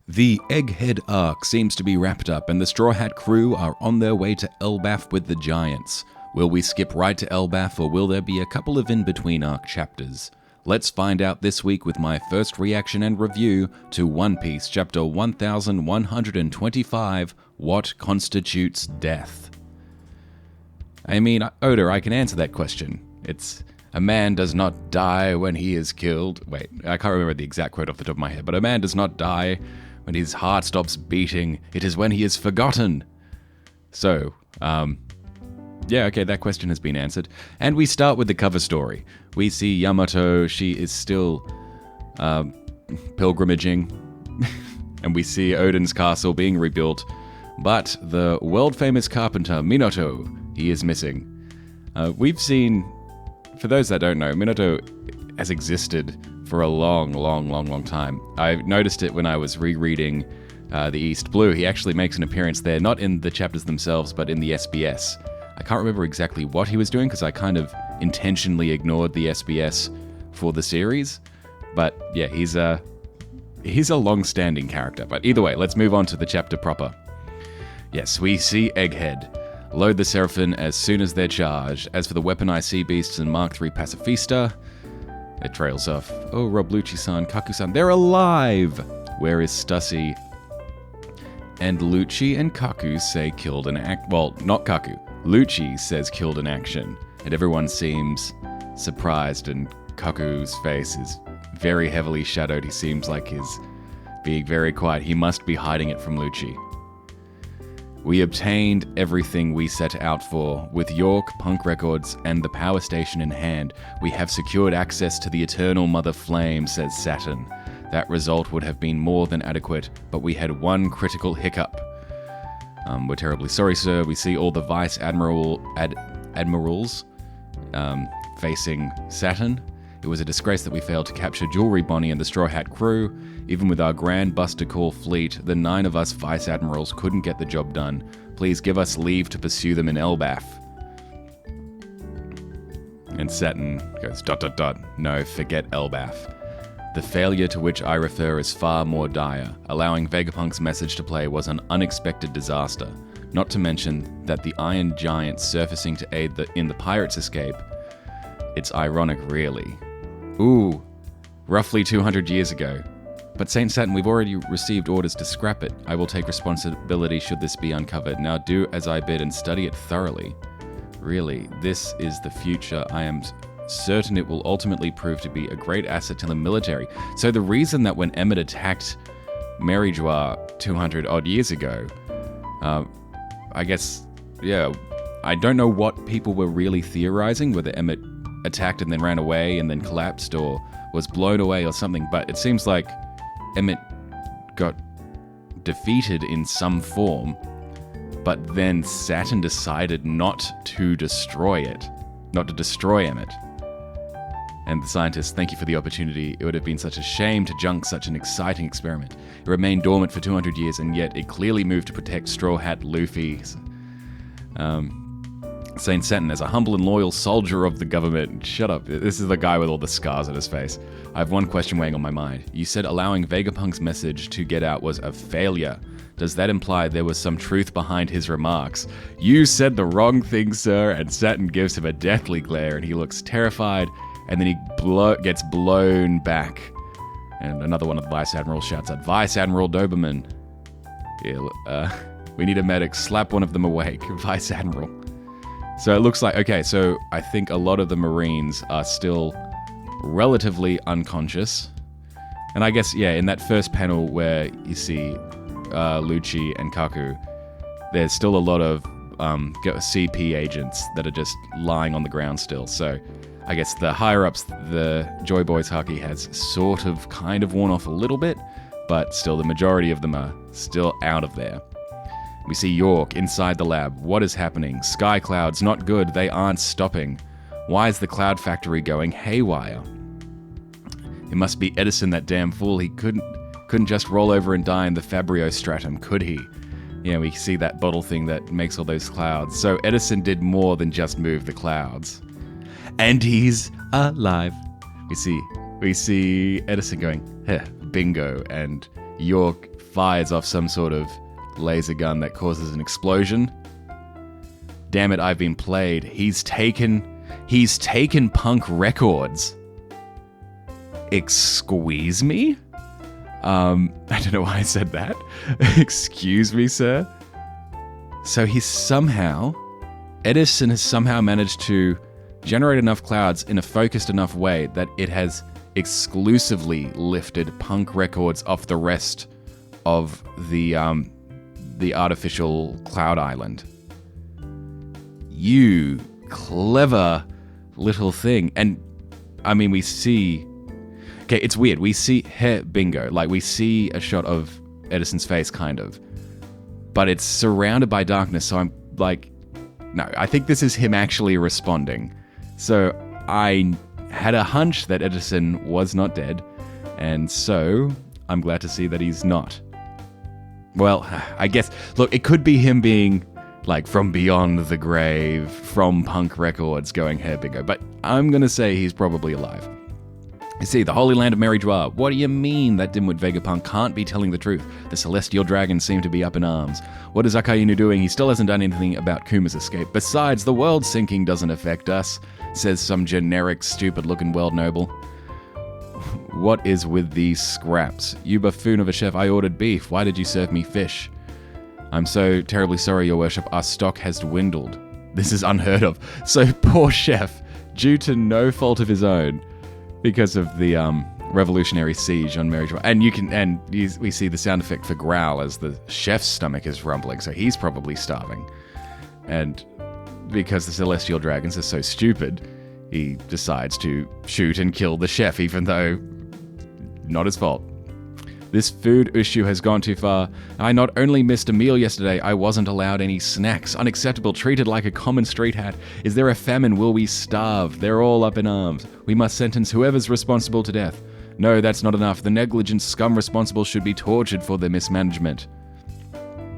The Egghead arc seems to be wrapped up and the Straw Hat crew are on their way to Elbaf with the Giants. Will we skip right to Elbaf or will there be a couple of in-between arc chapters? Let's find out this week with my first reaction and review to One Piece chapter 1125, What Constitutes Death? I mean, Oda, I can answer that question. It's, a man does not die when he is killed. Wait, I can't remember the exact quote off the top of my head, but a man does not die when his heart stops beating. It is when he is forgotten. So, yeah, okay, that question has been answered. And we start with the cover story. We see Yamato, she is still pilgrimaging, and we see Odin's castle being rebuilt, but the world-famous carpenter, Minato, he is missing. We've seen, for those that don't know, Minato has existed for a long time. I noticed it when I was rereading the East Blue. He actually makes an appearance there, not in the chapters themselves, but in the SBS. I can't remember exactly what he was doing because I kind of intentionally ignored the SBS for the series. But yeah, he's a long-standing character. But either way, let's move on to the chapter proper. Yes, we see Egghead. Load the Seraphim as soon as they're charged. As for the weaponized sea beasts and Mark III Pacifista, it trails off. Oh, Rob Lucci-san, Kaku-san, they're alive! Where is Stussy? And Lucci and Kaku say killed in act. Well, not Kaku. Lucci says killed in action. And everyone seems surprised, and Kaku's face is very heavily shadowed. He seems like he's being very quiet. He must be hiding it from Lucci. We obtained everything we set out for. With York, Punk Records, and the power station in hand, we have secured access to the Eternal Mother Flame, says Saturn. That result would have been more than adequate, but we had one critical hiccup. We're terribly sorry, sir. We see all the Vice Admirals facing Saturn. It was a disgrace that we failed to capture Jewelry Bonnie and the Straw Hat crew. Even with our Grand Buster Call fleet, the 9 of us Vice Admirals couldn't get the job done. Please give us leave to pursue them in Elbaf. And Saturn goes ... No, forget Elbaf. The failure to which I refer is far more dire. Allowing Vegapunk's message to play was an unexpected disaster. Not to mention that the Iron Giant surfacing to aid in the pirates' escape. It's ironic, really. Ooh, roughly 200 years ago. But Saint Saturn, we've already received orders to scrap it. I will take responsibility should this be uncovered. Now do as I bid and study it thoroughly. Really, this is the future. I am certain it will ultimately prove to be a great asset to the military. So the reason that when Emmett attacked Merijois 200 odd years ago, I guess, yeah, I don't know what people were really theorizing, whether Emmett attacked and then ran away and then collapsed or was blown away or something, but it seems like Emmett got defeated in some form, but then Saturn decided not to destroy it, not to destroy Emmett. And the scientists, thank you for the opportunity. It would have been such a shame to junk such an exciting experiment. It remained dormant for 200 years, and yet it clearly moved to protect Straw Hat Luffy. Saint Saturn, as a humble and loyal soldier of the government. Shut up. This is the guy with all the scars on his face. I have one question weighing on my mind. You said allowing Vegapunk's message to get out was a failure. Does that imply there was some truth behind his remarks? You said the wrong thing, sir, and Saturn gives him a deathly glare, and he looks terrified, and then he gets blown back. And another one of the Vice Admirals shouts out, Vice Admiral Doberman. Yeah, we need a medic. Slap one of them awake. Vice Admiral. So it looks like, okay, so I think a lot of the Marines are still relatively unconscious. And I guess, yeah, in that first panel where you see Lucci and Kaku, there's still a lot of CP agents that are just lying on the ground still. So I guess the higher-ups, the Joy Boys Haki has sort of kind of worn off a little bit, but still the majority of them are still out of there. We see York inside the lab. What is happening? Sky clouds, not good. They aren't stopping. Why is the cloud factory going haywire? It must be Edison, that damn fool. He couldn't just roll over and die in the Fabrio stratum, could he? Yeah, we see that bottle thing that makes all those clouds. So Edison did more than just move the clouds. And he's alive. We see Edison going, bingo, and York fires off some sort of laser gun that causes an explosion. Damn it, I've been played. He's taken Punk Records. Excuse me? I don't know why I said that. Excuse me, sir? So Edison has somehow managed to generate enough clouds in a focused enough way that it has exclusively lifted Punk Records off the rest of the artificial cloud island. You clever little thing. And I mean, we see... Okay, it's weird. We see bingo. Like, we see a shot of Edison's face, kind of. But it's surrounded by darkness, so I'm like... No, I think this is him actually responding. So I had a hunch that Edison was not dead, and so I'm glad to see that he's not. Well, I guess... Look, it could be him being... like, from beyond the grave, from Punk Records, going bingo. But I'm going to say he's probably alive. You see, the Holy Land of Mary Joie. What do you mean that dimwit Vegapunk can't be telling the truth? The Celestial Dragons seem to be up in arms. What is Akainu doing? He still hasn't done anything about Kuma's escape. Besides, the world sinking doesn't affect us, says some generic, stupid-looking world noble. What is with these scraps? You buffoon of a chef, I ordered beef. Why did you serve me fish? I'm so terribly sorry, your worship. Our stock has dwindled. This is unheard of. So poor chef, due to no fault of his own, because of the revolutionary siege on Mary Joie. And we see the sound effect for growl as the chef's stomach is rumbling, so he's probably starving. And because the Celestial Dragons are so stupid, he decides to shoot and kill the chef, even though not his fault. This food issue has gone too far. I not only missed a meal yesterday, I wasn't allowed any snacks. Unacceptable, treated like a common street hat. Is there a famine? Will we starve? They're all up in arms. We must sentence whoever's responsible to death. No, that's not enough. The negligent scum responsible should be tortured for their mismanagement.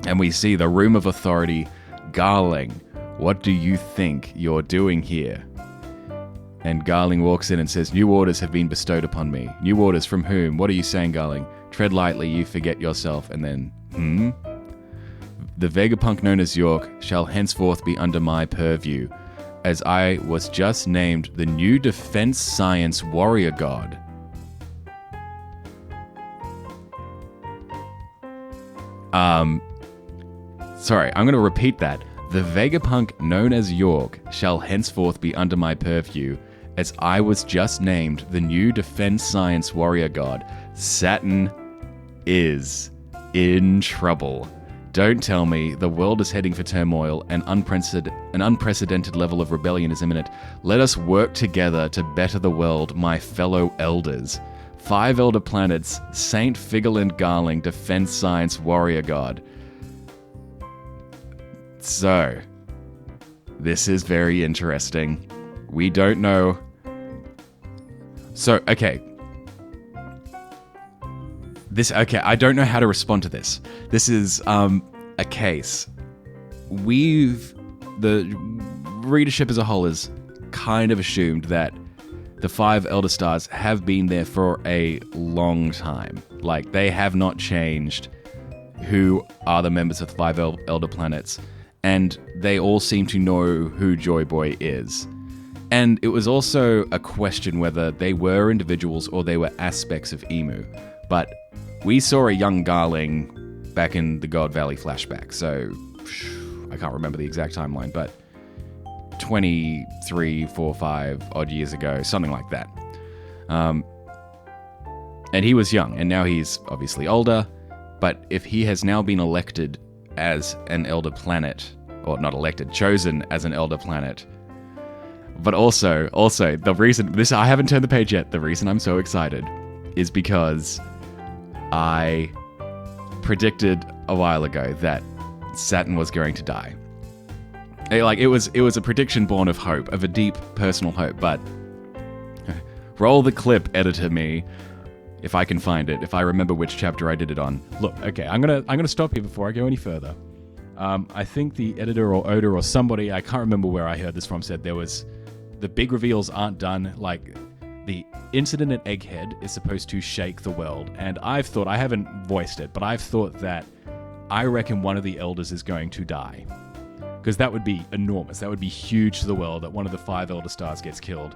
And we see the room of authority. Garling, what do you think you're doing here? And Garling walks in and says, new orders have been bestowed upon me. New orders from whom? What are you saying, Garling? Tread lightly, you forget yourself. And then, The Vegapunk known as York shall henceforth be under my purview, as I was just named the new defense science warrior god. Sorry, I'm going to repeat that. The Vegapunk known as York shall henceforth be under my purview, as I was just named the new defense science warrior god. Saturn is in trouble. Don't tell me the world is heading for turmoil and an unprecedented level of rebellion is imminent. Let us work together to better the world, my fellow elders. 5 elder planets, Saint Figurland Garling, defense science warrior god. So, this is very interesting. We don't know. So, okay. I don't know how to respond to this. This is a case. The readership as a whole has kind of assumed that the 5 Elder Stars have been there for a long time. Like, they have not changed who are the members of the 5 Elder Planets, and they all seem to know who Joy Boy is. And it was also a question whether they were individuals or they were aspects of Emu. But we saw a young Garling back in the God Valley flashback, so I can't remember the exact timeline, but 23, 4, 5 odd years ago, something like that. And he was young, and now he's obviously older, but if he has now been elected as an Elder Planet, or not elected, chosen as an Elder Planet, but also, the reason, I haven't turned the page yet, the reason I'm so excited is because I predicted a while ago that Saturn was going to die. It was a prediction born of hope, of a deep personal hope, but roll the clip, editor me, if I can find it, if I remember which chapter I did it on. Look, okay, I'm gonna stop here before I go any further. I think the editor or Oda or somebody, I can't remember where I heard this from, said the big reveals aren't done. Like, the incident at Egghead is supposed to shake the world, and I haven't voiced it, but I've thought that I reckon one of the elders is going to die. Because that would be enormous. That would be huge to the world that one of the 5 Elder Stars gets killed.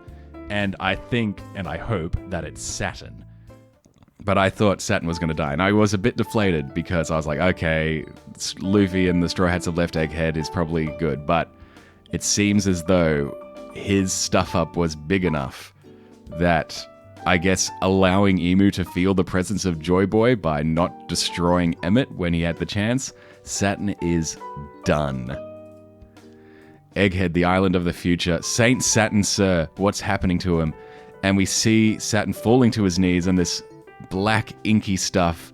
And I think, and I hope, that it's Saturn. But I thought Saturn was going to die. And I was a bit deflated because I was like, okay, Luffy and the Straw Hats have left Egghead is probably good. But it seems as though his stuff-up was big enough that, I guess, allowing Emu to feel the presence of Joy Boy by not destroying Emmett when he had the chance, Saturn is done. Egghead, the island of the future. Saint Saturn, sir, what's happening to him? And we see Saturn falling to his knees and this black inky stuff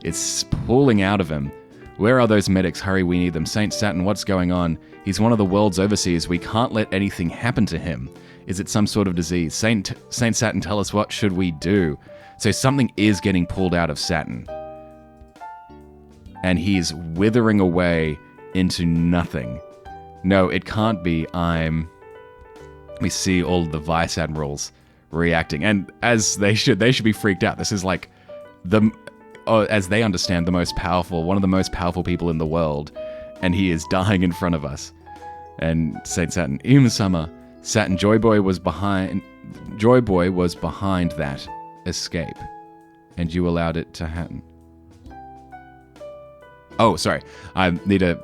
is pulling out of him. Where are those medics? Hurry, we need them. Saint Saturn, what's going on? He's one of the world's overseers. We can't let anything happen to him. Is it some sort of disease? Saint Saturn, tell us, what should we do? So something is getting pulled out of Saturn. And he's withering away into nothing. No, it can't be. We see all the vice admirals reacting, and as they should be freaked out. This is like as they understand, one of the most powerful people in the world, and he is dying in front of us. And Saint Saturn, Imu-sama, Saturn, Joy Boy was behind that escape, and you allowed it to happen. Oh, sorry, I need to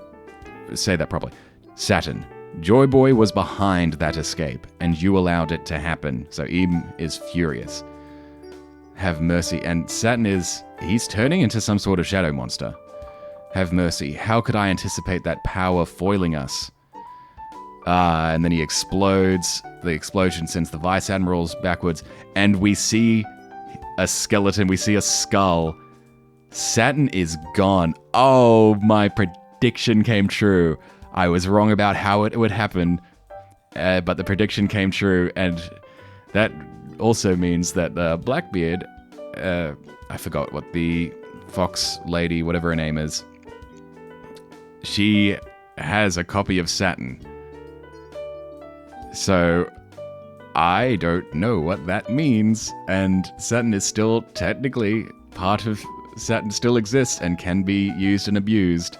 say that properly. Saturn, Joy Boy was behind that escape, and you allowed it to happen. So Im is furious. Have mercy. And Saturn he's turning into some sort of shadow monster. Have mercy. How could I anticipate that power foiling us? And then he explodes. The explosion sends the vice admirals backwards, and we see a skeleton. We see a skull. Saturn is gone. Oh, my prediction came true. I was wrong about how it would happen, but the prediction came true, and that also means that Blackbeard, I forgot what the fox lady, whatever her name is, she has a copy of Saturn. So I don't know what that means, and Saturn is still technically part of Saturn, still exists and can be used and abused.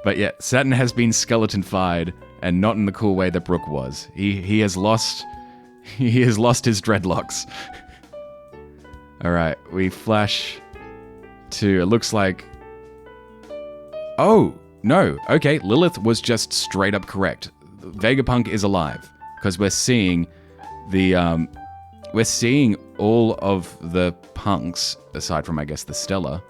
But yeah, Saturn has been skeleton-fied, and not in the cool way that Brook was. He has lost his dreadlocks. Alright, we flash to, it looks like... Oh, no, okay, Lilith was just straight up correct. Vegapunk is alive, because we're seeing all of the punks, aside from, I guess, the Stella,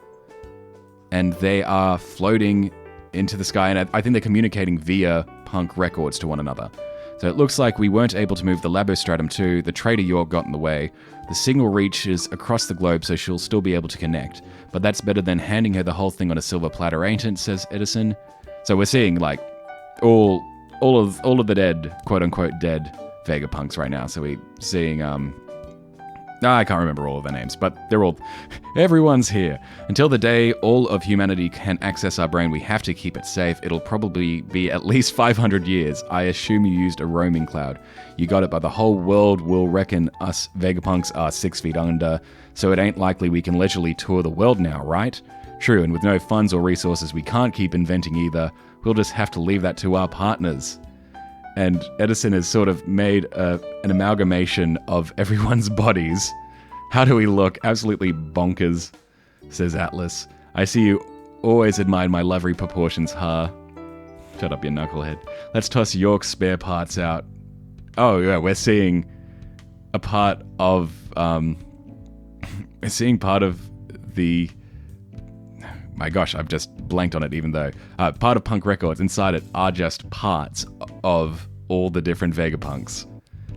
and they are floating into the sky, and I think they're communicating via punk records to one another. So it looks like we weren't able to move the Labostratum 2, the Trader York got in the way, the signal reaches across the globe so she'll still be able to connect, but that's better than handing her the whole thing on a silver platter, ain't it, says Edison. So we're seeing, like, all of the dead, quote-unquote dead Vegapunks right now, so we're seeing, I can't remember all of their names, but everyone's here. Until the day all of humanity can access our brain, we have to keep it safe. It'll probably be at least 500 years. I assume you used a roaming cloud. You got it, but the whole world will reckon us Vegapunks are 6 feet under, so it ain't likely we can leisurely tour the world now, right? True, and with no funds or resources, we can't keep inventing either. We'll just have to leave that to our partners. And Edison has sort of made an amalgamation of everyone's bodies. How do we look? Absolutely bonkers, says Atlas. I see you always admired my lovely proportions, huh? Shut up, you knucklehead. Let's toss York's spare parts out. Oh, yeah, we're seeing a part of... we're seeing part of the... My gosh, I've just blanked on it, even though... part of Punk Records, inside it, are just parts of all the different Vegapunks.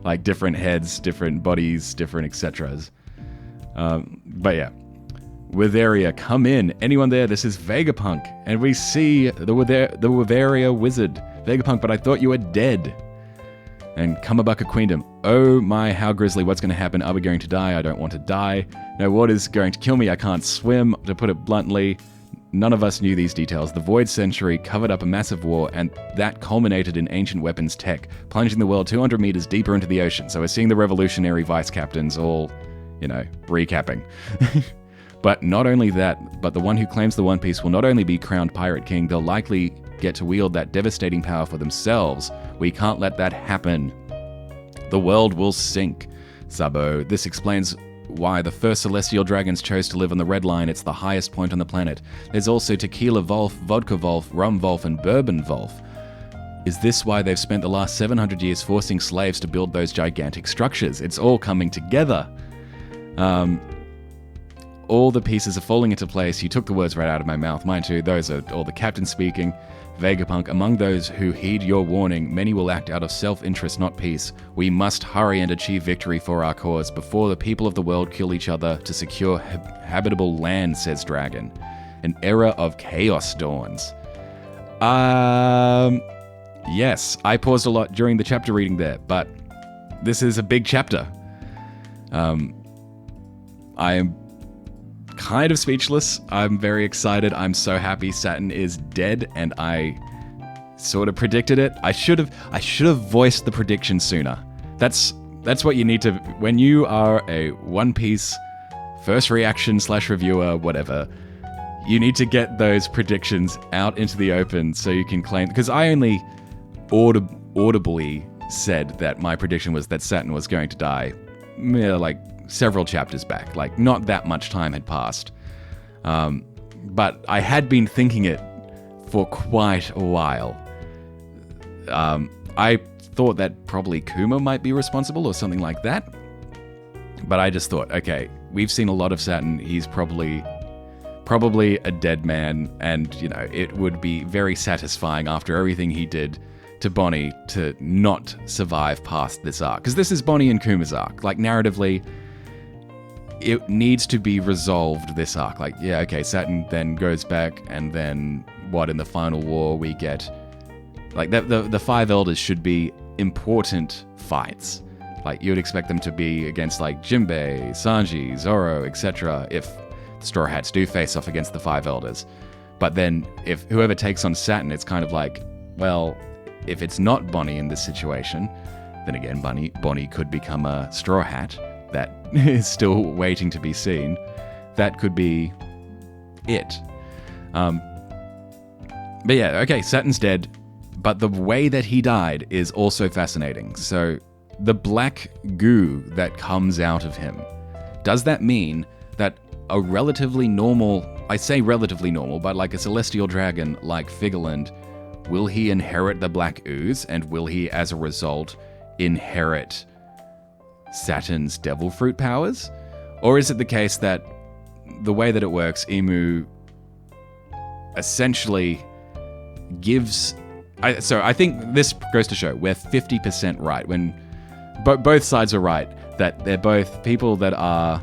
Like, different heads, different bodies, different etceteras. But yeah. Witheria, come in. Anyone there? This is Vegapunk. And we see the Witheria wizard. Vegapunk, but I thought you were dead. And Kamabuka Queendom. Oh my, how grisly. What's going to happen? Are we going to die? I don't want to die. No, what is going to kill me? I can't swim. To put it bluntly, None of us knew these details. The Void Century covered up a massive war, and that culminated in ancient weapons tech, plunging the world 200 meters deeper into the ocean. So we're seeing the revolutionary vice captains all, recapping. But not only that, but the one who claims the One Piece will not only be crowned Pirate King, they'll likely get to wield that devastating power for themselves. We can't let that happen. The world will sink. Sabo, this explains why the first celestial dragons chose to live on the Red Line. It's the highest point on the planet. There's also Tequila Volf, Vodka Volf, Rum Volf, and Bourbon Volf. Is this why they've spent the last 700 years forcing slaves to build those gigantic structures? It's all coming together. All the pieces are falling into place. You took the words right out of my mouth. Mine too. Those are all the captains speaking. Vegapunk, among those who heed your warning, many will act out of self-interest, not peace. We must hurry and achieve victory for our cause before the people of the world kill each other to secure habitable land, says Dragon. An era of chaos dawns. Yes, I paused a lot during the chapter reading there, but this is a big chapter. I am kind of speechless. I'm very excited. I'm so happy Saturn is dead, and I sort of predicted it. I should have voiced the prediction sooner. That's what you need to, when you are a One Piece first reaction / reviewer, whatever. You need to get those predictions out into the open so you can claim, because I only audibly said that my prediction was that Saturn was going to die, like several chapters back. Like, not that much time had passed. But I had been thinking it for quite a while. I thought that probably Kuma might be responsible or something like that. But I just thought, okay, we've seen a lot of Saturn. He's probably a dead man, and, it would be very satisfying after everything he did to Bonnie to not survive past this arc. Because this is Bonnie and Kuma's arc. Like, narratively, it needs to be resolved, this arc. Like, yeah, okay, Saturn then goes back, and then what, in the final war we get? Like, the Five Elders should be important fights. Like, you would expect them to be against, like, Jinbei, Sanji, Zoro, etc. if the Straw Hats do face off against the Five Elders. But then, if whoever takes on Saturn, it's kind of like, well, if it's not Bonnie in this situation, then again, Bonnie could become a Straw Hat. That is still waiting to be seen. That could be it. But yeah, okay, Saturn's dead, but the way that he died is also fascinating. So, the black goo that comes out of him, does that mean that a relatively normal, I say relatively normal, but like a celestial dragon like Figaland, will he inherit the black ooze, and will he, as a result, inherit Saturn's devil fruit powers? Or is it the case that the way that it works, Imu essentially gives... So I think this goes to show we're 50% right, when both sides are right, that they're both people that are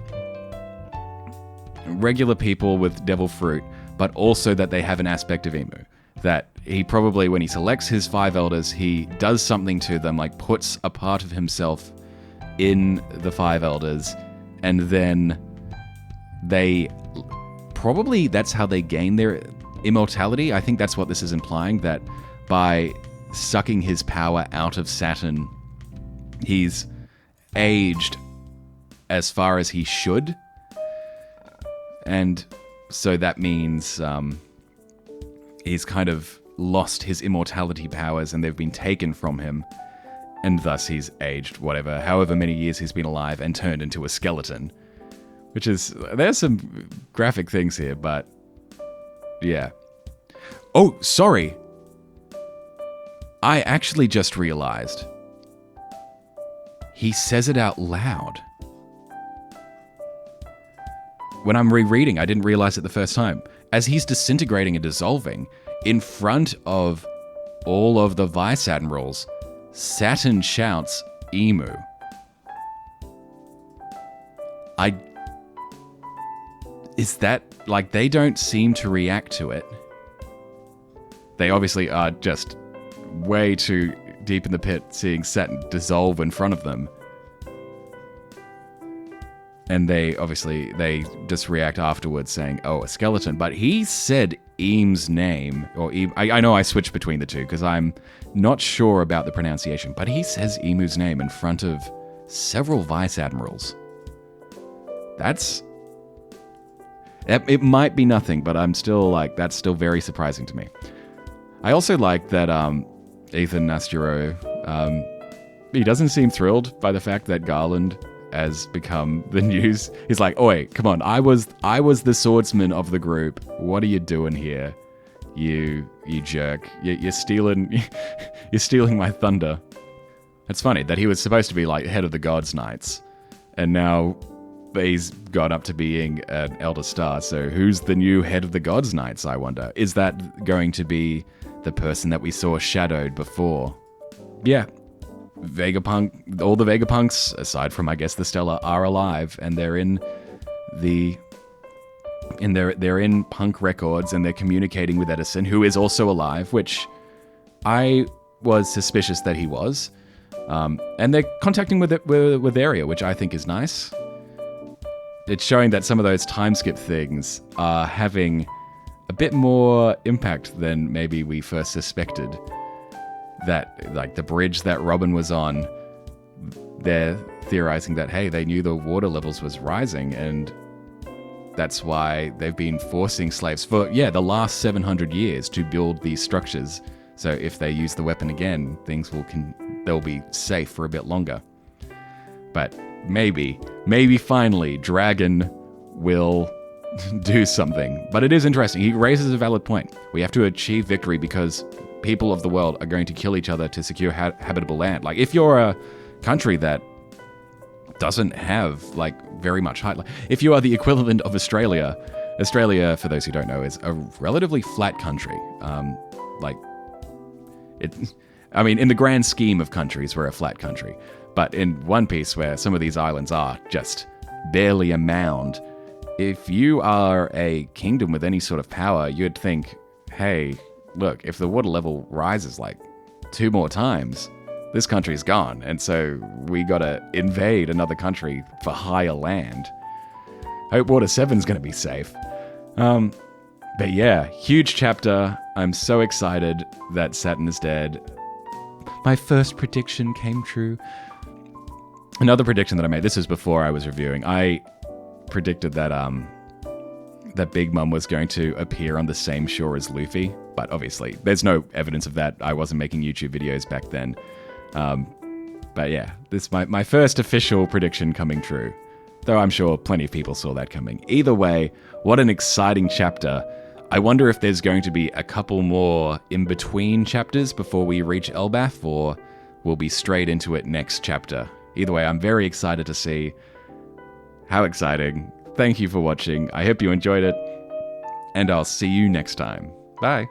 regular people with devil fruit, but also that they have an aspect of Imu. That he probably, when he selects his Five Elders, he does something to them, like puts a part of himself in the Five Elders, and then they probably, that's how they gain their immortality. I think that's what this is implying, that by sucking his power out of Saturn, he's aged as far as he should. And so that means he's kind of lost his immortality powers, and they've been taken from him. And thus he's aged, however many years he's been alive, and turned into a skeleton. Which is, there's some graphic things here, but yeah. Oh, sorry. I actually just realized he says it out loud. When I'm rereading, I didn't realize it the first time. As he's disintegrating and dissolving, in front of all of the Vice Admirals, Saturn shouts, "Emu." Is that, like, they don't seem to react to it. They obviously are just way too deep in the pit, seeing Saturn dissolve in front of them. And they just react afterwards saying, oh, a skeleton. But he said Eames' name, or I know I switched between the two because I'm not sure about the pronunciation, but he says Emu's name in front of several vice admirals. It might be nothing, but I'm still like, that's still very surprising to me. I also like that Ethan Nasturo, he doesn't seem thrilled by the fact that Garland has become the news. He's like, oi, come on, I was the swordsman of the group. What are you doing here? You jerk. You're stealing my thunder. It's funny that he was supposed to be like head of the Gods Knights, and now he's gone up to being an Elder Star. So who's the new head of the Gods Knights, I wonder? Is that going to be the person that we saw shadowed before? Yeah. Vegapunk, all the Vegapunks, aside from I guess the Stellar, are alive, and they're in Punk Records, and they're communicating with Edison, who is also alive, which I was suspicious that he was. And they're contacting with Area, which I think is nice. It's showing that some of those time skip things are having a bit more impact than maybe we first suspected. That, like, the bridge that Robin was on, they're theorizing that, hey, they knew the water levels was rising, and that's why they've been forcing slaves for, the last 700 years to build these structures. So if they use the weapon again, they'll be safe for a bit longer. But maybe finally Dragon will do something. But it is interesting. He raises a valid point. We have to achieve victory because people of the world are going to kill each other to secure habitable land. Like, if you're a country that doesn't have, like, very much height, like, if you are the equivalent of Australia, for those who don't know, is a relatively flat country. In the grand scheme of countries, we're a flat country. But in One Piece, where some of these islands are just barely a mound, if you are a kingdom with any sort of power, you'd think, hey, look, if the water level rises like 2 more times, this country's gone. And so we gotta invade another country for higher land. Hope Water 7's gonna be safe. But yeah, huge chapter. I'm so excited that Saturn is dead. My first prediction came true. Another prediction that I made, this was before I was reviewing, I predicted that that Big Mom was going to appear on the same shore as Luffy, but obviously there's no evidence of that. I wasn't making YouTube videos back then. But yeah, this is my first official prediction coming true, though I'm sure plenty of people saw that coming. Either way, what an exciting chapter. I wonder if there's going to be a couple more in-between chapters before we reach Elbaf, or we'll be straight into it next chapter. Either way, I'm very excited to see. How exciting. Thank you for watching. I hope you enjoyed it, and I'll see you next time. Bye.